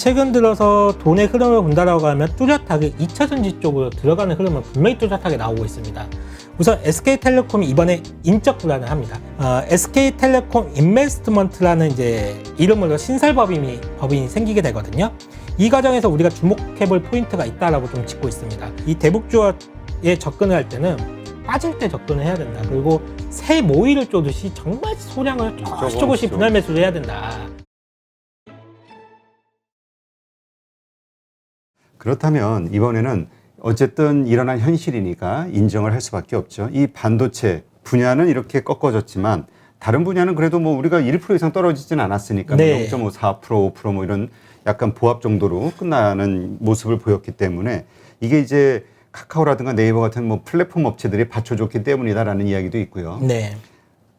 최근 들어서 돈의 흐름을 본다라고 하면 뚜렷하게 2차전지 쪽으로 들어가는 흐름은 분명히 뚜렷하게 나오고 있습니다. 우선 SK텔레콤이 이번에 인적 불안을 합니다. SK텔레콤 인베스트먼트라는 이제 이름으로 신설법인이 생기게 되거든요. 이 과정에서 우리가 주목해볼 포인트가 있다라고 좀 짚고 있습니다. 이 대북주어에 접근을 할 때는 빠질 때 접근을 해야 된다. 그리고 새 모이를 쪼듯이 정말 소량을 조금씩 분할 매수를 해야 된다. 그렇다면 이번에는 어쨌든 일어난 현실이니까 인정을 할 수밖에 없죠. 이 반도체 분야는 이렇게 꺾어졌지만 다른 분야는 그래도 뭐 우리가 1% 이상 떨어지진 않았으니까 네. 0.4%, 5% 뭐 이런 약간 보합 정도로 끝나는 모습을 보였기 때문에 이게 이제 카카오라든가 네이버 같은 뭐 플랫폼 업체들이 받쳐줬기 때문이다라는 이야기도 있고요. 네.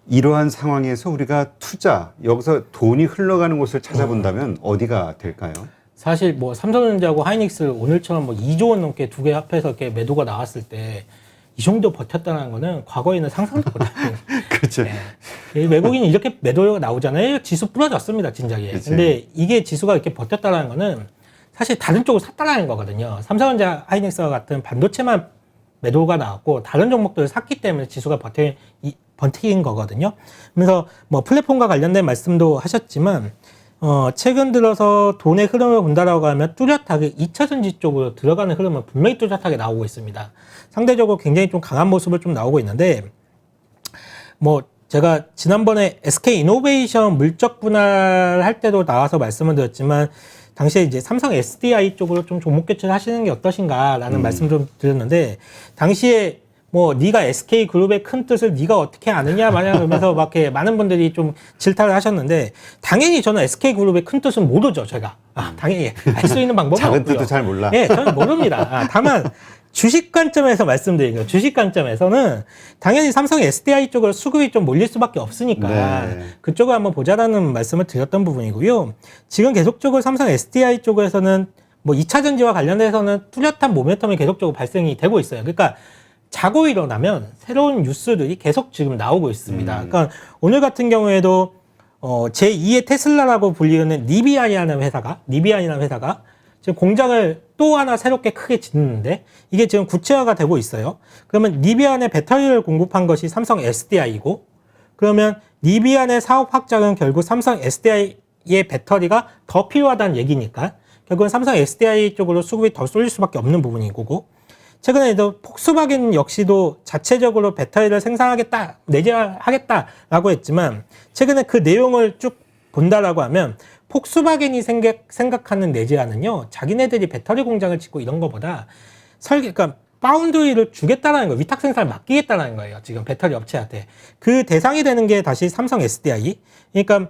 이러한 상황에서 우리가 투자, 여기서 돈이 흘러가는 곳을 찾아본다면 어디가 될까요? 사실 뭐 삼성전자하고 하이닉스 오늘처럼 뭐 2조 원 넘게 두 개 합해서 이렇게 매도가 나왔을 때 이 정도 버텼다는 거는 과거에는 상상도 못했어요. 그렇죠. 네. 외국인이 이렇게 매도가 나오잖아요. 지수 부러졌습니다, 진작에. 그치. 근데 이게 지수가 이렇게 버텼다는 거는 사실 다른 쪽을 샀다는 거거든요. 삼성전자, 하이닉스와 같은 반도체만 매도가 나왔고 다른 종목들을 샀기 때문에 지수가 버틴 거거든요. 그래서 뭐 플랫폼과 관련된 말씀도 하셨지만 최근 들어서 돈의 흐름을 본다라고 하면 뚜렷하게 2차전지 쪽으로 들어가는 흐름은 분명히 뚜렷하게 나오고 있습니다. 상대적으로 굉장히 좀 강한 모습을 좀 나오고 있는데, 뭐 제가 지난번에 SK이노베이션 물적 분할할 때도 나와서 말씀을 드렸지만 당시에 이제 삼성 SDI 쪽으로 좀 종목 교체를 하시는 게 어떠신가라는 말씀 좀 드렸는데, 당시에 뭐 네가 SK그룹의 큰 뜻을 네가 어떻게 아느냐 마냐 그러면서 막 이렇게 많은 분들이 좀 질타를 하셨는데, 당연히 저는 SK그룹의 큰 뜻은 모르죠. 제가 당연히 알 수 있는 방법은 작은 없고요. 뜻도 잘 몰라. 예, 저는 모릅니다. 다만 주식 관점에서 말씀드린 거예요. 주식 관점에서는 당연히 삼성 SDI 쪽으로 수급이 좀 몰릴 수밖에 없으니까 네. 그쪽을 한번 보자라는 말씀을 드렸던 부분이고요. 지금 계속적으로 삼성 SDI 쪽에서는 뭐 2차 전지와 관련해서는 뚜렷한 모멘텀이 계속적으로 발생이 되고 있어요. 그러니까 자고 일어나면 새로운 뉴스들이 계속 지금 나오고 있습니다. 그러니까 오늘 같은 경우에도 제2의 테슬라라고 불리는 리비안이라는 회사가 지금 공장을 또 하나 새롭게 크게 짓는데 이게 지금 구체화가 되고 있어요. 그러면 리비안의 배터리를 공급한 것이 삼성 SDI이고, 그러면 리비안의 사업 확장은 결국 삼성 SDI의 배터리가 더 필요하다는 얘기니까 결국은 삼성 SDI 쪽으로 수급이 더 쏠릴 수밖에 없는 부분인 거고, 최근에도 폭스바겐 역시도 자체적으로 배터리를 생산하겠다, 내재하겠다라고 했지만 최근에 그 내용을 쭉 본다라고 하면 폭스바겐이 생각하는 내재화는요, 자기네들이 배터리 공장을 짓고 이런 거보다 그러니까 파운드리를 주겠다라는 거예요. 위탁 생산을 맡기겠다라는 거예요. 지금 배터리 업체한테. 그 대상이 되는 게 다시 삼성 SDI. 그러니까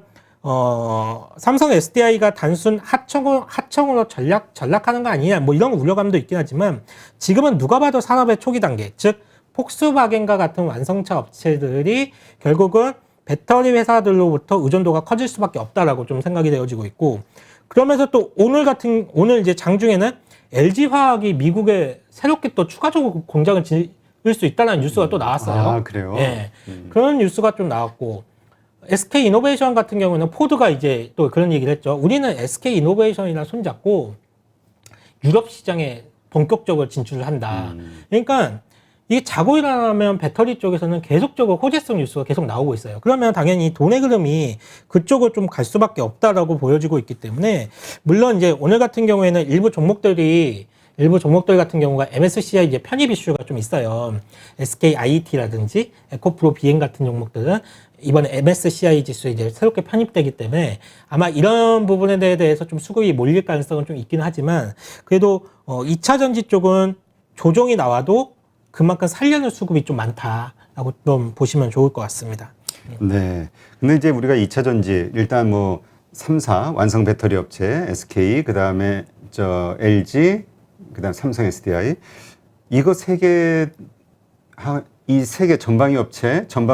삼성 SDI가 단순 하청으로 전락하는 거 아니냐, 뭐 이런 우려감도 있긴 하지만 지금은 누가 봐도 산업의 초기 단계, 즉 폭스바겐과 같은 완성차 업체들이 결국은 배터리 회사들로부터 의존도가 커질 수밖에 없다라고 좀 생각이 되어지고 있고, 그러면서 또 오늘 이제 장중에는 LG화학이 미국에 새롭게 또 추가적으로 공장을 지을 수 있다는 뉴스가 또 나왔어요. 아, 그래요? 네. 그런 뉴스가 좀 나왔고, SK이노베이션 같은 경우는 포드가 이제 또 그런 얘기를 했죠. 우리는 SK이노베이션이랑 손잡고 유럽 시장에 본격적으로 진출을 한다. 그러니까 이게 자고 일어나면 배터리 쪽에서는 계속적으로 호재성 뉴스가 계속 나오고 있어요. 그러면 당연히 돈의 흐름이 그쪽으로 좀 갈 수밖에 없다라고 보여지고 있기 때문에, 물론 이제 오늘 같은 경우에는 일부 종목들 같은 경우가 MSCI 이제 편입 이슈가 좀 있어요. SKIT라든지 에코프로 비행 같은 종목들은 이번에 MSCI 지수에 이제 새롭게 편입되기 때문에 아마 이런 부분에 대해서 좀 수급이 몰릴 가능성은 좀 있긴 하지만, 그래도 2차 전지 쪽은 조정이 나와도 그만큼 살려는 수급이 좀 많다라고 좀 보시면 좋을 것 같습니다. 네. 근데 이제 우리가 2차 전지 일단 뭐 3사 완성 배터리 업체 SK, 그다음에 LG, 그다음 삼성 SDI, 이거 이 세 개 전방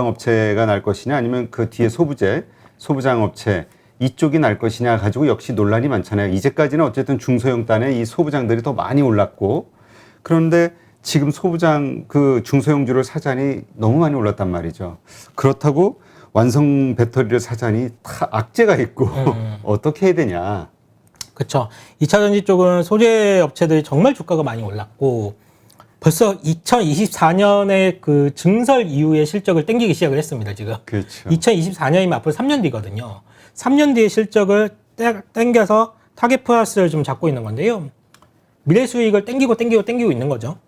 업체가 날 것이냐, 아니면 그 뒤에 소부장 업체 이쪽이 날 것이냐 가지고 역시 논란이 많잖아요. 이제까지는 어쨌든 중소형단의 이 소부장들이 더 많이 올랐고, 그런데 지금 소부장 그 중소형주를 사자니 너무 많이 올랐단 말이죠. 그렇다고 완성 배터리를 사자니 다 악재가 있고 어떻게 해야 되냐. 그렇죠. 2차 전지 쪽은 소재 업체들이 정말 주가가 많이 올랐고 벌써 2024년에 그 증설 이후에 실적을 땡기기 시작을 했습니다. 지금. 그렇죠. 2024년이면 앞으로 3년 뒤거든요. 3년 뒤에 실적을 땡겨서 타겟 플러스를 좀 잡고 있는 건데요. 미래 수익을 땡기고 있는 거죠.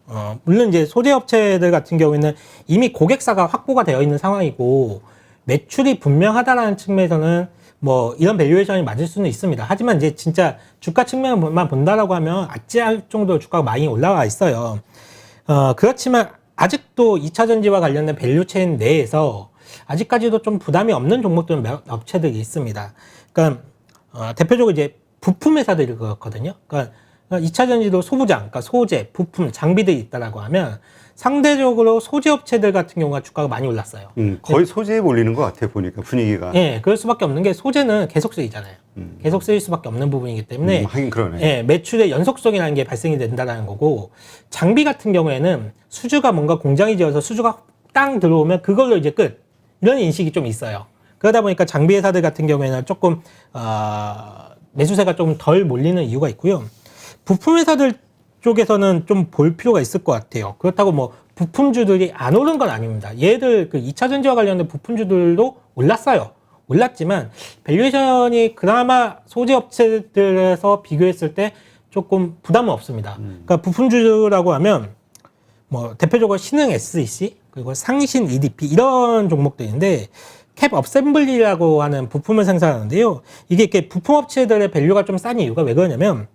물론 이제 소재 업체들 같은 경우에는 이미 고객사가 확보가 되어 있는 상황이고 매출이 분명하다라는 측면에서는 뭐 이런 밸류에이션이 맞을 수는 있습니다. 하지만 이제 진짜 주가 측면만 본다라고 하면 아찔할 정도로 주가가 많이 올라와 있어요. 그렇지만 아직도 2차 전지와 관련된 밸류체인 내에서 아직까지도 좀 부담이 없는 종목들은 몇 업체들이 있습니다. 그러니까 대표적으로 이제 부품 회사들이 그렇거든요. 그러니까 2차 전지도 소부장, 그러니까 소재, 부품, 장비들이 있다라고 하면 상대적으로 소재 업체들 같은 경우가 주가가 많이 올랐어요. 거의 소재에 몰리는 것 같아 보니까 분위기가. 예, 그럴 수밖에 없는 게 소재는 계속 쓰이잖아요. 계속 쓰일 수밖에 없는 부분이기 때문에 하긴 그러네. 예, 매출의 연속성이라는 게 발생이 된다는 거고 장비 같은 경우에는 수주가 뭔가 공장이 지어서 수주가 땅 들어오면 그걸로 이제 끝 이런 인식이 좀 있어요. 그러다 보니까 장비 회사들 같은 경우에는 조금 매수세가 좀 덜 몰리는 이유가 있고요. 부품 회사들 쪽에서는 좀 볼 필요가 있을 것 같아요. 그렇다고 뭐 부품주들이 안 오른 건 아닙니다. 얘들 그 2차 전지와 관련된 부품주들도 올랐어요. 올랐지만 밸류에이션이 그나마 소재 업체들에서 비교했을 때 조금 부담은 없습니다. 그러니까 부품주라고 하면 뭐 대표적으로 신흥 SEC 그리고 상신 EDP 이런 종목들인데 캡 어셈블리라고 하는 부품을 생산하는데요. 이게 이렇게 부품 업체들의 밸류가 좀 싼 이유가 왜 그러냐면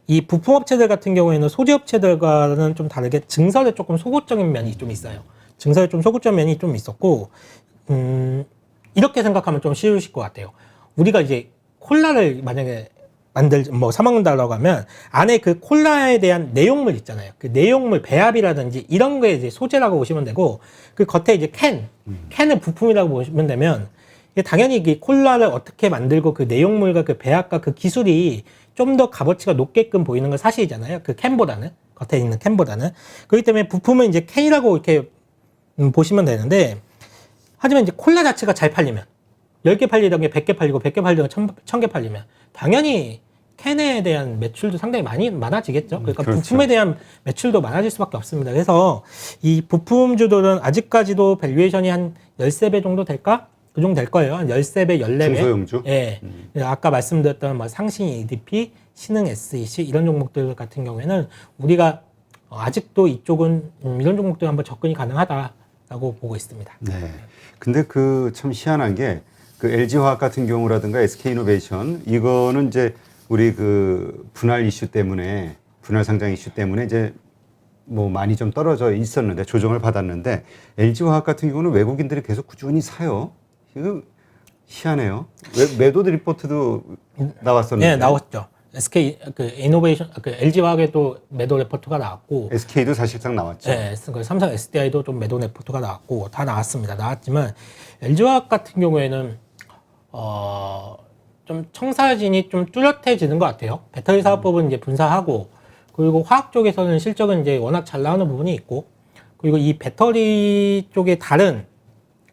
이 부품업체들 같은 경우에는 소재업체들과는 좀 다르게 증설에 조금 소극적인 면이 좀 있어요. 증설에 좀 소극적인 면이 좀 있었고, 이렇게 생각하면 좀 쉬우실 것 같아요. 우리가 이제 콜라를 만약에 사먹는다라고 하면 안에 그 콜라에 대한 내용물 있잖아요. 그 내용물 배합이라든지 이런 게 이제 소재라고 보시면 되고, 그 겉에 이제 캔을 부품이라고 보시면 되면, 당연히 이 콜라를 어떻게 만들고 그 내용물과 그 배합과 그 기술이 좀 더 값어치가 높게끔 보이는 건 사실이잖아요. 그 캔보다는. 겉에 있는 캔보다는. 그렇기 때문에 부품은 이제 캔이라고 이렇게 보시면 되는데, 하지만 이제 콜라 자체가 잘 팔리면, 10개 팔리던 게 100개 팔리고, 100개 팔리던 게 1000개 팔리면, 당연히 캔에 대한 매출도 상당히 많아지겠죠. 그러니까 그렇죠. 부품에 대한 매출도 많아질 수밖에 없습니다. 그래서 이 부품주들은 아직까지도 밸류에이션이 한 13배 정도 될까? 그 정도 될 거예요. 한 13배, 14배. 중소형주? 예. 아까 말씀드렸던 뭐 상신 EDP, 신흥 SEC 이런 종목들 같은 경우에는 우리가 아직도 이쪽은 이런 종목들 한번 접근이 가능하다라고 보고 있습니다. 네. 근데 그 참 희한한 게 그 LG화학 같은 경우라든가 SK이노베이션 이거는 이제 우리 그 분할 이슈 때문에 분할 상장 이슈 때문에 이제 뭐 많이 좀 떨어져 있었는데 조정을 받았는데 LG화학 같은 경우는 외국인들이 계속 꾸준히 사요. 이거 희한해요. 매도 리포트도 나왔었는데. 네, 나왔죠. SK 그 이노베이션 그 LG화학에도 매도 레포트가 나왔고 SK도 사실상 나왔죠. 네, 그 삼성 SDI도 좀 매도 레포트가 나왔고 다 나왔습니다. 나왔지만 LG화학 같은 경우에는 좀 청사진이 좀 뚜렷해지는 것 같아요. 배터리 사업법은 이제 분사하고 그리고 화학 쪽에서는 실적은 이제 워낙 잘 나오는 부분이 있고 그리고 이 배터리 쪽의 다른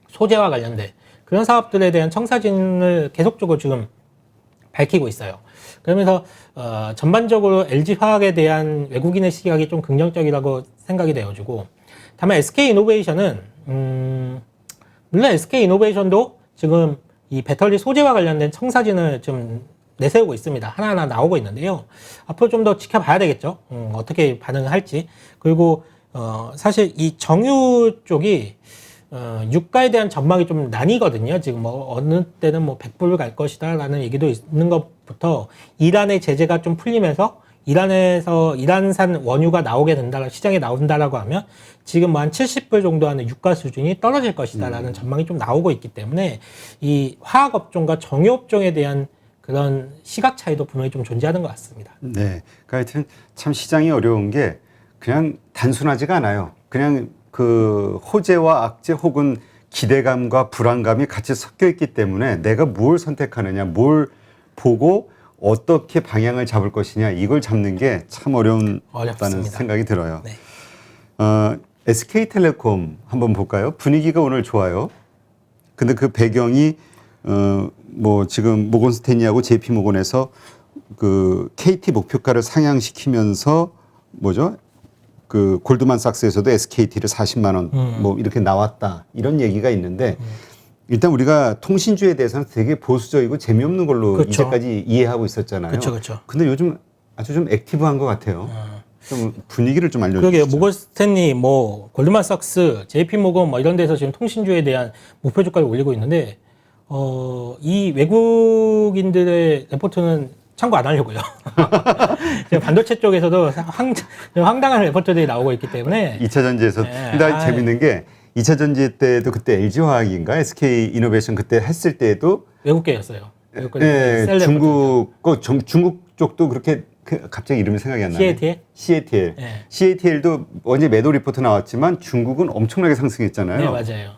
소재와 관련된 그런 사업들에 대한 청사진을 계속적으로 지금 밝히고 있어요. 그러면서 전반적으로 LG화학에 대한 외국인의 시각이 좀 긍정적이라고 생각이 되어지고 다만 SK이노베이션은 물론 SK이노베이션도 지금 이 배터리 소재와 관련된 청사진을 좀 내세우고 있습니다. 하나하나 나오고 있는데요. 앞으로 좀 더 지켜봐야 되겠죠. 어떻게 반응을 할지. 그리고 사실 이 정유 쪽이 유가에 대한 전망이 좀 나뉘거든요. 지금 뭐 어느 때는 뭐 100불을 갈 것이다라는 얘기도 있는 것부터 이란의 제재가 좀 풀리면서 이란산 원유가 나오게 된다, 시장에 나온다라고 하면 지금 뭐 한 70불 정도 하는 유가 수준이 떨어질 것이다라는 전망이 좀 나오고 있기 때문에 이 화학업종과 정유업종에 대한 그런 시각 차이도 분명히 좀 존재하는 것 같습니다. 네. 그러니까 하여튼 참 시장이 어려운 게 그냥 단순하지가 않아요. 그냥 그 호재와 악재 혹은 기대감과 불안감이 같이 섞여 있기 때문에 내가 뭘 선택하느냐, 뭘 보고 어떻게 방향을 잡을 것이냐 이걸 잡는 게 참 어렵다는 어렵습니다. 생각이 들어요. 네. SK텔레콤 한번 볼까요? 분위기가 오늘 좋아요. 근데 그 배경이 뭐 지금 모건스탠리하고 JP모건에서 그 KT 목표가를 상향시키면서 뭐죠? 그 골드만삭스에서도 SKT를 40만 원 뭐 이렇게 나왔다 이런 얘기가 있는데 일단 우리가 통신주에 대해서는 되게 보수적이고 재미없는 걸로 그쵸. 이제까지 이해하고 있었잖아요. 그렇죠. 근데 요즘 아주 좀 액티브한 것 같아요. 좀 분위기를 좀 알려주시죠. 그러게 모건 스탠리, 뭐 골드만삭스, JP 모건 뭐 이런 데서 지금 통신주에 대한 목표 주가를 올리고 있는데 이 외국인들의 레포트는 참고 안 하려고요. 지금 반도체 쪽에서도 황당한 레포트들이 나오고 있기 때문에 2차 전지에서 네. 근데 재밌는 게 2차 전지 때도 그때 LG화학인가 SK 이노베이션 그때 했을 때도 외국계였어요. 네, 중국 쪽도 그렇게 갑자기 이름이 생각이 안 나네. CATL. 네. CATL도 언제 매도 리포트 나왔지만 중국은 엄청나게 상승했잖아요. 네, 맞아요.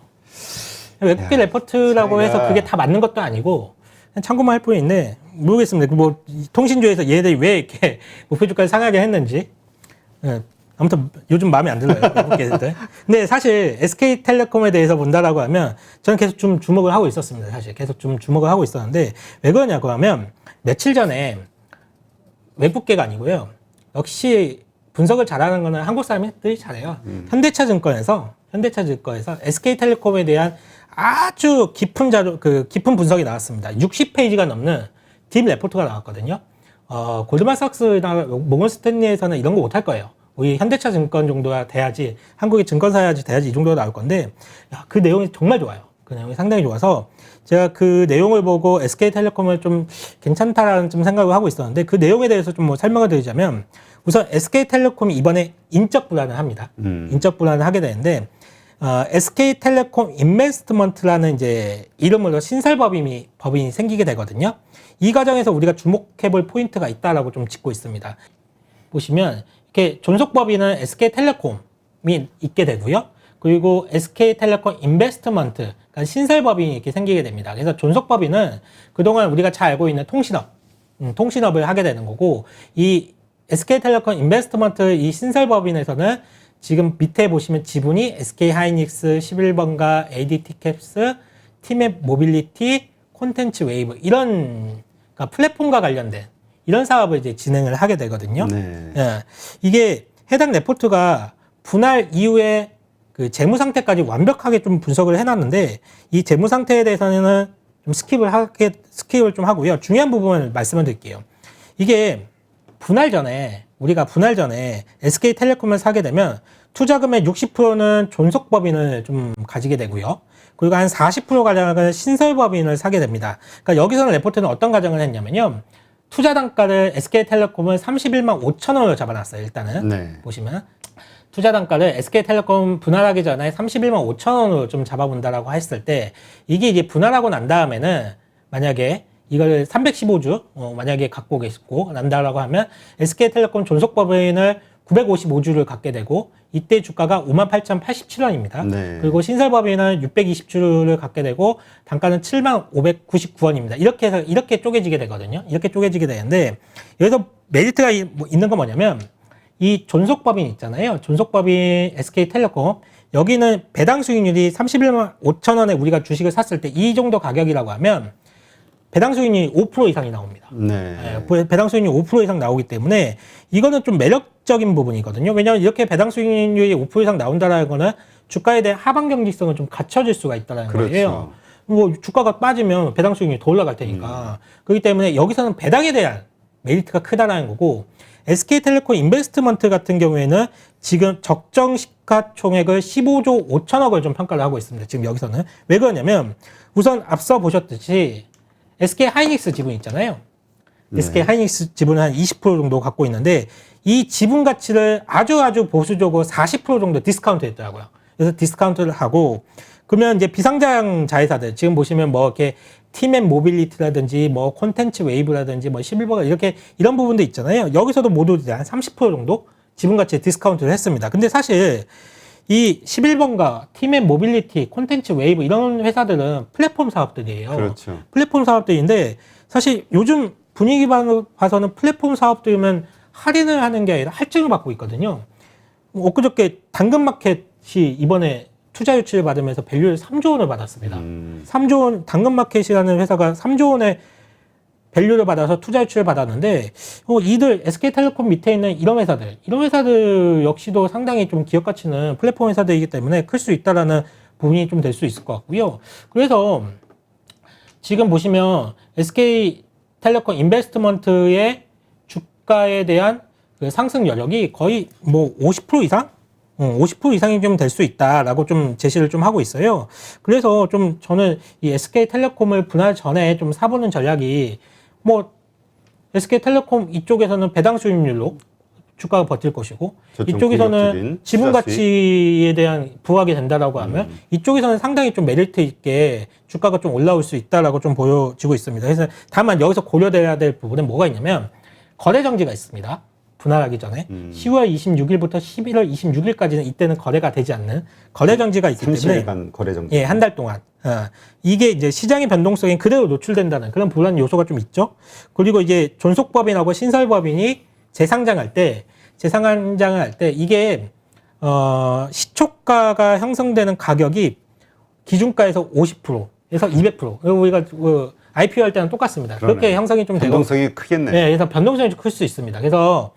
외국계 레포트라고 해서 그게 다 맞는 것도 아니고 그냥 참고만 할 뿐인데 모르겠습니다. 뭐 통신주에서 얘들이 왜 이렇게 목표 주가를 상하게 했는지. 네, 아무튼 요즘 마음에 안 들어요. 외국계들. 근데 사실 SK텔레콤에 대해서 본다라고 하면 저는 계속 좀 주목을 하고 있었습니다. 사실 계속 좀 주목을 하고 있었는데 왜 그러냐고 하면 며칠 전에 외국계가 아니고요. 역시 분석을 잘하는 거는 한국 사람들이 잘해요. 현대차증권에서 SK텔레콤에 대한 아주 깊은 깊은 분석이 나왔습니다. 60페이지가 넘는 딥 레포트가 나왔거든요. 골드만삭스나 모건 스탠리에서는 이런 거 못할 거예요. 우리 현대차증권 정도가 돼야지, 한국의 증권사야지 돼야지 이 정도가 나올 건데, 야, 그 내용이 정말 좋아요. 그 내용이 상당히 좋아서 제가 그 내용을 보고 SK텔레콤을 좀 괜찮다라는 좀 생각을 하고 있었는데 그 내용에 대해서 좀 뭐 설명을 드리자면 우선 SK텔레콤이 이번에 인적 불안을 합니다. 인적 불안을 하게 되는데 SK텔레콤 인베스트먼트라는 이제 이름으로 신설법인이 생기게 되거든요. 이 과정에서 우리가 주목해볼 포인트가 있다라고 좀 짚고 있습니다. 보시면 이렇게 존속법인은 SK텔레콤이 있게 되고요. 그리고 SK텔레콤 인베스트먼트, 그러니까 신설법인이 이렇게 생기게 됩니다. 그래서 존속법인은 그동안 우리가 잘 알고 있는 통신업을 하게 되는 거고, 이 SK텔레콤 인베스트먼트 이 신설법인에서는 지금 밑에 보시면 지분이 SK하이닉스, 11번가, ADT캡스, 티맵 모빌리티, 콘텐츠 웨이브 이런 그러니까 플랫폼과 관련된 이런 사업을 이제 진행을 하게 되거든요. 네. 예, 이게 해당 레포트가 분할 이후에 그 재무 상태까지 완벽하게 좀 분석을 해놨는데 이 재무 상태에 대해서는 좀 스킵을 좀 하고요. 중요한 부분을 말씀을 드릴게요. 이게 우리가 분할 전에 SK텔레콤을 사게 되면 투자금의 60%는 존속법인을 좀 가지게 되고요. 그리고 한 40%가량은 신설법인을 사게 됩니다. 그러니까 여기서는 레포트는 어떤 가정을 했냐면요. 투자 단가를 SK텔레콤은 31만 5천 원으로 잡아놨어요. 일단은 네. 보시면 투자 단가를 SK텔레콤 분할하기 전에 31만 5천 원으로 좀 잡아본다라고 했을 때 이게 이제 분할하고 난 다음에는 만약에 이걸 315주 만약에 갖고 계시고 난다라고 하면 SK텔레콤 존속법인을 955주를 갖게 되고 이때 주가가 58,087원입니다. 네. 그리고 신설법인은 620주를 갖게 되고 단가는 75,599원입니다. 이렇게 해서 이렇게 쪼개지게 되거든요. 이렇게 쪼개지게 되는데 여기서 메리트가 있는 건 뭐냐면 이 존속법인 있잖아요. 존속법인 SK텔레콤 여기는 배당 수익률이 31만 5천 원에 우리가 주식을 샀을 때 이 정도 가격이라고 하면 배당 수익률이 5% 이상이 나옵니다. 네. 배당 수익률이 5% 이상 나오기 때문에 이거는 좀 매력적인 부분이거든요. 왜냐하면 이렇게 배당 수익률이 5% 이상 나온다는 거는 주가에 대한 하방 경직성을 좀 갖춰질 수가 있다는 그렇죠. 거예요. 뭐 주가가 빠지면 배당 수익률이 더 올라갈 테니까. 그렇기 때문에 여기서는 배당에 대한 메리트가 크다라는 거고 SK텔레콤 인베스트먼트 같은 경우에는 지금 적정 시가총액을 15조 5천억을 좀 평가를 하고 있습니다. 지금 여기서는. 왜 그러냐면 우선 앞서 보셨듯이 SK하이닉스 지분 있잖아요. 네. SK하이닉스 지분은 한 20% 정도 갖고 있는데 이 지분 가치를 아주 보수적으로 40% 정도 디스카운트 했더라고요. 그래서 디스카운트를 하고 그러면 이제 비상장 자회사들 지금 보시면 뭐 이렇게 티맵 모빌리티라든지 뭐 콘텐츠 웨이브라든지 뭐 11버가 이렇게 이런 부분도 있잖아요. 여기서도 모두 한 30% 정도 지분 가치에 디스카운트를 했습니다. 근데 사실 이 11번가, 티맵 모빌리티, 콘텐츠 웨이브 이런 회사들은 플랫폼 사업들이에요. 그렇죠. 플랫폼 사업들인데 사실 요즘 분위기 봐서는 플랫폼 사업들이면 할인을 하는 게 아니라 할증을 받고 있거든요. 엊그저께 당근마켓이 이번에 투자 유치를 받으면서 밸류를 3조 원을 받았습니다. 3조 원, 당근마켓이라는 회사가 3조 원의 밸류를 받아서 투자 유치를 받았는데 이들 SK텔레콤 밑에 있는 이런 회사들 역시도 상당히 좀 기업 가치는 플랫폼 회사들이기 때문에 클 수 있다라는 부분이 좀 될 수 있을 것 같고요. 그래서 지금 보시면 SK텔레콤 인베스트먼트의 주가에 대한 그 상승 여력이 거의 뭐 50% 이상? 50% 이상이 좀 될 수 있다라고 좀 제시를 좀 하고 있어요. 그래서 좀 저는 이 SK텔레콤을 분할 전에 좀 사보는 전략이 뭐 SK텔레콤 이쪽에서는 배당 수익률로 주가가 버틸 것이고 이쪽에서는 지분 가치에 대한 부각이 된다라고 하면 이쪽에서는 상당히 좀 메리트 있게 주가가 좀 올라올 수 있다라고 좀 보여지고 있습니다. 그래서 다만 여기서 고려돼야 될 부분은 뭐가 있냐면 거래 정지가 있습니다. 분할하기 전에 10월 26일부터 11월 26일까지는 이때는 거래가 되지 않는 거래 정지가 있기 때문에 30일간 거래 정지. 예, 한 달 동안. 이게 이제 시장의 변동성에 그대로 노출된다는 그런 불안 요소가 좀 있죠. 그리고 이제 존속법인하고 신설법인이 재상장할 때 이게 시초가가 형성되는 가격이 기준가에서 50%에서 200%. 우리가 IPO 할 때는 똑같습니다. 그러네. 그렇게 형성이 좀 되고 변동성이 크겠네. 네, 그래서 변동성이 좀 클 수 있습니다. 그래서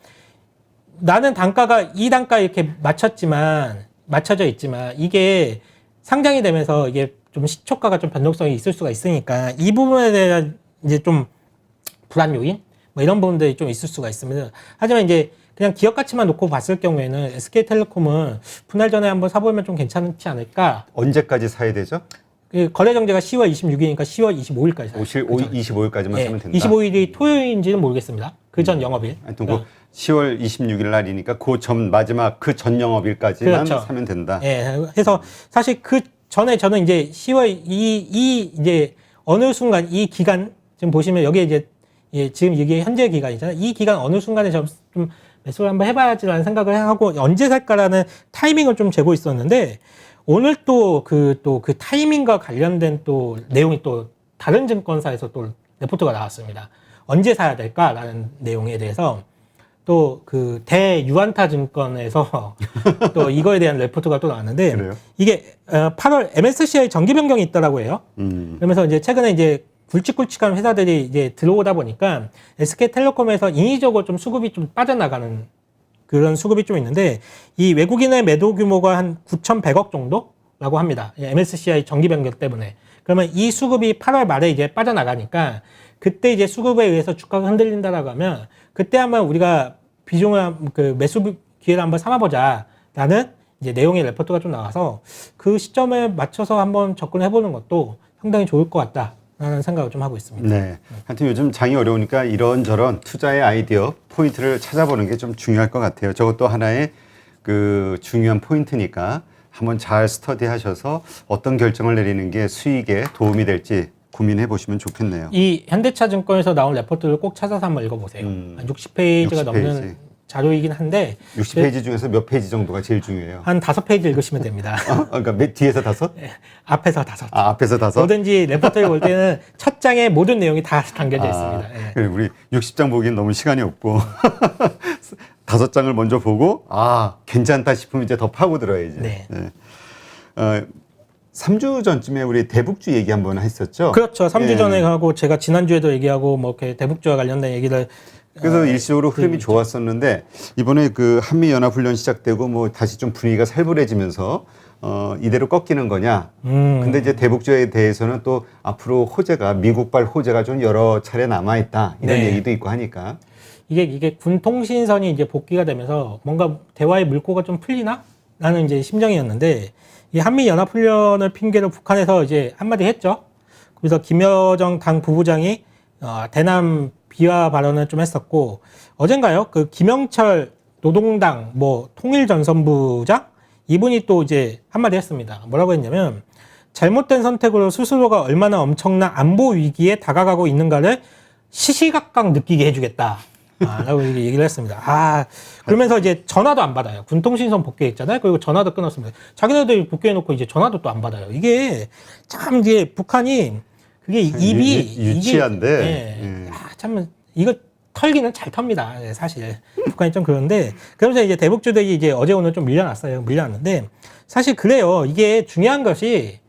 나는 단가가 이 단가에 이렇게 맞춰져 있지만 이게 상장이 되면서 이게 좀 시초가가 좀 변동성이 있을 수가 있으니까 이 부분에 대한 이제 좀 불안 요인 뭐 이런 부분들이 좀 있을 수가 있습니다. 하지만 이제 그냥 기업 가치만 놓고 봤을 경우에는 SK텔레콤은 분할 전에 한번 사보면 좀 괜찮지 않을까. 언제까지 사야 되죠? 그 거래 정제가 10월 26일이니까 10월 25일까지 사요. 25일까지만 사면 된다. 25일이 토요일인지는 모르겠습니다. 그 전 영업일. 하여튼 그 10월 26일 날이니까 그 전 마지막 그 전 영업일까지만 그렇죠. 사면 된다. 예. 그래서 사실 그 전에 저는 이제 10월 이제 어느 순간 이 기간 지금 보시면 여기에 이제 지금 이게 현재 기간이잖아요. 이 기간 어느 순간에 좀 매수를 한번 해봐야지라는 생각을 하고 언제 살까라는 타이밍을 좀 재고 있었는데 오늘 또 그 타이밍과 관련된 또 내용이 또 다른 증권사에서 또 레포트가 나왔습니다. 언제 사야 될까라는 내용에 대해서 또 그 대유안타 증권에서 또 이거에 대한 레포트가 또 나왔는데 그래요? 이게 8월 MSCI 정기 변경이 있더라고 해요. 그러면서 이제 최근에 이제 굵직굵직한 회사들이 이제 들어오다 보니까 SK텔레콤에서 인위적으로 좀 수급이 좀 빠져나가는 그런 수급이 좀 있는데 이 외국인의 매도 규모가 한 9,100억 정도라고 합니다. MSCI 정기 변경 때문에. 그러면 이 수급이 8월 말에 이제 빠져나가니까 그때 이제 수급에 의해서 주가가 흔들린다라고 하면 그때 한번 우리가 비중을 그 매수 기회를 한번 삼아보자라는 이제 내용의 레포트가 좀 나와서 그 시점에 맞춰서 한번 접근해 보는 것도 상당히 좋을 것 같다라는 생각을 좀 하고 있습니다. 네. 하여튼 요즘 장이 어려우니까 이런저런 투자의 아이디어, 포인트를 찾아보는 게 좀 중요할 것 같아요. 저것도 하나의 그 중요한 포인트니까 한번 잘 스터디하셔서 어떤 결정을 내리는 게 수익에 도움이 될지 고민해 보시면 좋겠네요. 이 현대차 증권에서 나온 레포트를 꼭 찾아서 한번 읽어보세요. 60페이지가 60페이지. 넘는 자료이긴 한데 60페이지 중에서 몇 페이지 정도가 제일 중요해요? 한 5페이지 읽으시면 됩니다. 그러니까 뒤에서 5? 앞에서 5. 앞에서 5? 뭐든지 레포트를 볼 때는 첫 장에 모든 내용이 다 담겨져 있습니다. 예. 그래, 우리 60장 보기엔 너무 시간이 없고 5장을 먼저 보고 괜찮다 싶으면 이제 더 파고 들어야지. 네. 3주 전쯤에 우리 대북주 얘기 한번 했었죠. 그렇죠. 3주 전에 하고 제가 지난주에도 얘기하고 뭐 이렇게 대북주와 관련된 얘기를 그래서 일시적으로 흐름이 좋았었는데 이번에 그 한미 연합 훈련 시작되고 뭐 다시 좀 분위기가 살벌해지면서 이대로 꺾이는 거냐. 근데 이제 대북주에 대해서는 또 앞으로 호재가 미국발 호재가 좀 여러 차례 남아 있다. 이런 얘기도 있고 하니까. 이게 군 통신선이 이제 복귀가 되면서 뭔가 대화의 물꼬가 좀 풀리나? 라는 이제 심정이었는데 이 한미 연합 훈련을 핑계로 북한에서 이제 한마디 했죠. 그래서 김여정 당 부부장이 대남 비하 발언을 좀 했었고 어젠가요? 그 김영철 노동당 뭐 통일전선부장 이분이 또 이제 한마디 했습니다. 뭐라고 했냐면 잘못된 선택으로 스스로가 얼마나 엄청난 안보 위기에 다가가고 있는가를 시시각각 느끼게 해주겠다. 라고 얘기를 했습니다. 그러면서 이제 전화도 안 받아요. 군통신선 복귀했잖아요. 그리고 전화도 끊었습니다. 자기네들이 복귀해놓고 이제 전화도 또 안 받아요. 이게 참 이제 북한이 그게 입이 유치한데. 참 이거 털기는 잘 텁니다. 사실 북한이 좀 그런데 그러면서 이제 대북주들이 이제 어제 오늘 좀 밀려났는데 사실 그래요. 이게 중요한 것이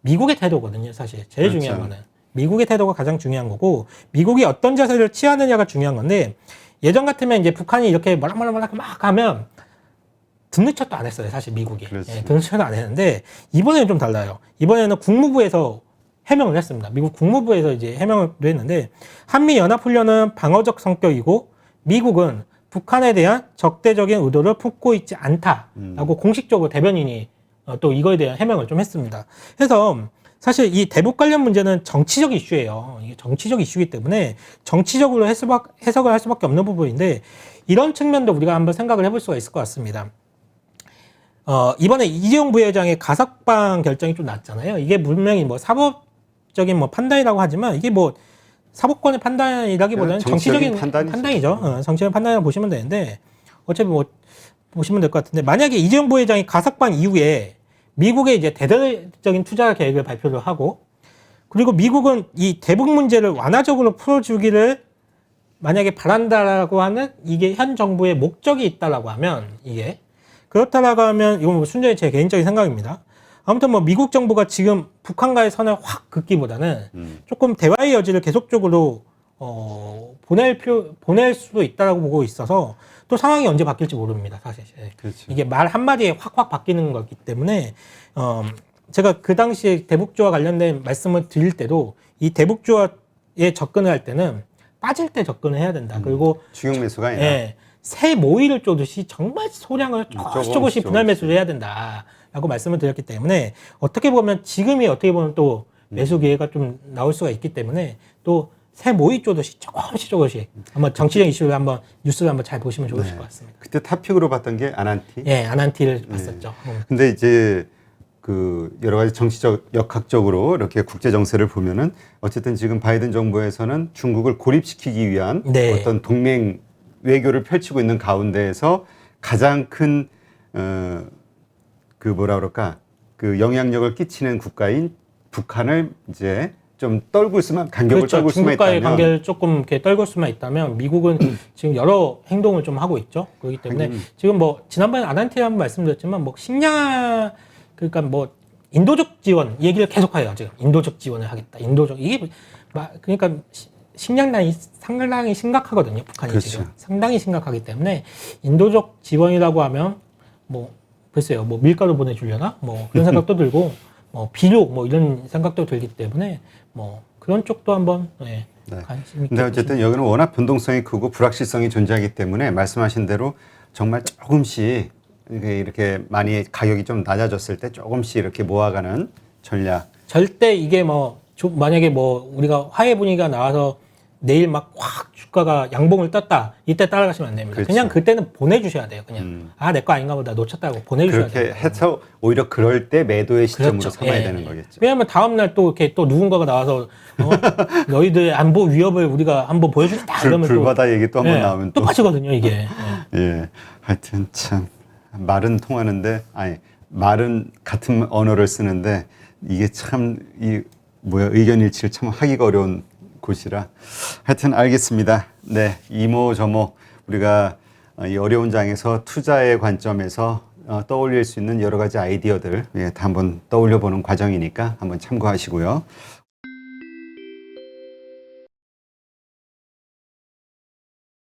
미국의 태도거든요. 사실 제일 그렇죠. 중요한 거는 미국의 태도가 가장 중요한 거고 미국이 어떤 자세를 취하느냐가 중요한 건데 예전 같으면 이제 북한이 이렇게 막 하면 듣는 척도 안 했어요. 사실 미국이. 그렇지. 예, 듣는 척도 안 했는데 이번에는 좀 달라요. 이번에는 국무부에서 해명을 했습니다. 미국 국무부에서 이제 해명을 했는데 한미 연합훈련은 방어적 성격이고 미국은 북한에 대한 적대적인 의도를 품고 있지 않다라고 공식적으로 대변인이 또 이거에 대한 해명을 좀 했습니다. 그래서 사실 이 대북 관련 문제는 정치적 이슈예요. 이게 정치적 이슈이기 때문에 정치적으로 해석을 할 수밖에 없는 부분인데 이런 측면도 우리가 한번 생각을 해볼 수가 있을 것 같습니다. 이번에 이재용 부회장의 가석방 결정이 좀 났잖아요. 이게 분명히 뭐 사법적인 뭐 판단이라고 하지만 이게 뭐 사법권의 판단이라기보다는 정치적인 판단이죠. 정치적인 판단이라고 보시면 되는데 어차피 뭐 보시면 될 것 같은데 만약에 이재용 부회장이 가석방 이후에 미국에 이제 대대적인 투자 계획을 발표를 하고 그리고 미국은 이 대북 문제를 완화적으로 풀어주기를 만약에 바란다라고 하는 이게 현 정부의 목적이 있다라고 하면 이게 그렇다라고 하면 이건 뭐 순전히 제 개인적인 생각입니다. 아무튼 뭐 미국 정부가 지금 북한과의 선을 확 긋기보다는 조금 대화의 여지를 계속적으로 보낼 수도 있다라고 보고 있어서 또 상황이 언제 바뀔지 모릅니다. 사실 그렇죠. 이게 말 한마디에 확 바뀌는 거기 때문에 제가 그 당시에 대북주와 관련된 말씀을 드릴 때도 이 대북주에 접근을 할 때는 빠질 때 접근을 해야 된다. 그리고 추격 매수가 아니라 예, 새 모이를 쪼듯이 정말 소량을 조금씩 분할 매수를 해야 된다라고 말씀을 드렸기 때문에 어떻게 보면 지금이 어떻게 보면 또 매수 기회가 좀 나올 수가 있기 때문에 또 새 모이 쪼듯이 조금씩 한번 정치적 이슈를 한번 뉴스를 한번 잘 보시면 좋으실 것 같습니다. 그때 탑픽으로 봤던 게 아난티. 예, 아난티를 봤었죠. 근데 이제 그 여러 가지 정치적 역학적으로 이렇게 국제 정세를 보면은 어쨌든 지금 바이든 정부에서는 중국을 고립시키기 위한 네. 어떤 동맹 외교를 펼치고 있는 가운데에서 가장 큰 그 뭐라 그럴까 그 영향력을 끼치는 국가인 북한을 이제 좀 떨굴 수만 간격을 그렇죠. 떨굴 수만 중국과의 있다면 관계를 조금 이렇게 떨굴 수만 있다면 미국은 지금 여러 행동을 좀 하고 있죠. 그렇기 때문에 지금 뭐 지난번에 아난티에 한번 말씀드렸지만 뭐 식량 그러니까 뭐 인도적 지원 얘기를 계속해요. 지금 인도적 지원을 하겠다. 인도적 이게 그러니까 식량난이 상당히 심각하거든요. 북한이 그렇죠. 지금 상당히 심각하기 때문에 인도적 지원이라고 하면 뭐 글쎄요, 뭐 밀가루 보내주려나 뭐 그런 생각도 들고 뭐 비료 뭐 이런 생각도 들기 때문에 뭐 그런 쪽도 한번 관심 있게. 근데 어쨌든 여기는 워낙 변동성이 크고 불확실성이 존재하기 때문에 말씀하신 대로 정말 조금씩 이렇게 많이 가격이 좀 낮아졌을 때 조금씩 이렇게 모아가는 전략. 절대 이게 뭐 만약에 뭐 우리가 화해 분위기가 나와서 내일 막 확 주가가 양봉을 떴다 이때 따라가시면 안 됩니다. 그렇죠. 그냥 그때는 보내주셔야 돼요. 그냥 내 거 아닌가 보다 놓쳤다고 보내주셔야 돼요. 그렇게 해서 오히려 그럴 때 매도의 시점으로 그렇죠. 삼아야 되는 거겠죠. 왜냐하면 다음날 또 이렇게 또 누군가가 나와서 너희들의 안보 위협을 우리가 한번 보여주겠다 이러면 불바다 얘기 또 한번 나오면 또 빠지거든요 이게. 예, 하여튼 참 말은 통하는데 말은 같은 언어를 쓰는데 이게 참 의견 일치를 참 하기가 어려운 곳이라 하여튼 알겠습니다. 네, 이모저모 우리가 이 어려운 장에서 투자의 관점에서 떠올릴 수 있는 여러 가지 아이디어들 다 한번 떠올려 보는 과정이니까 한번 참고하시고요.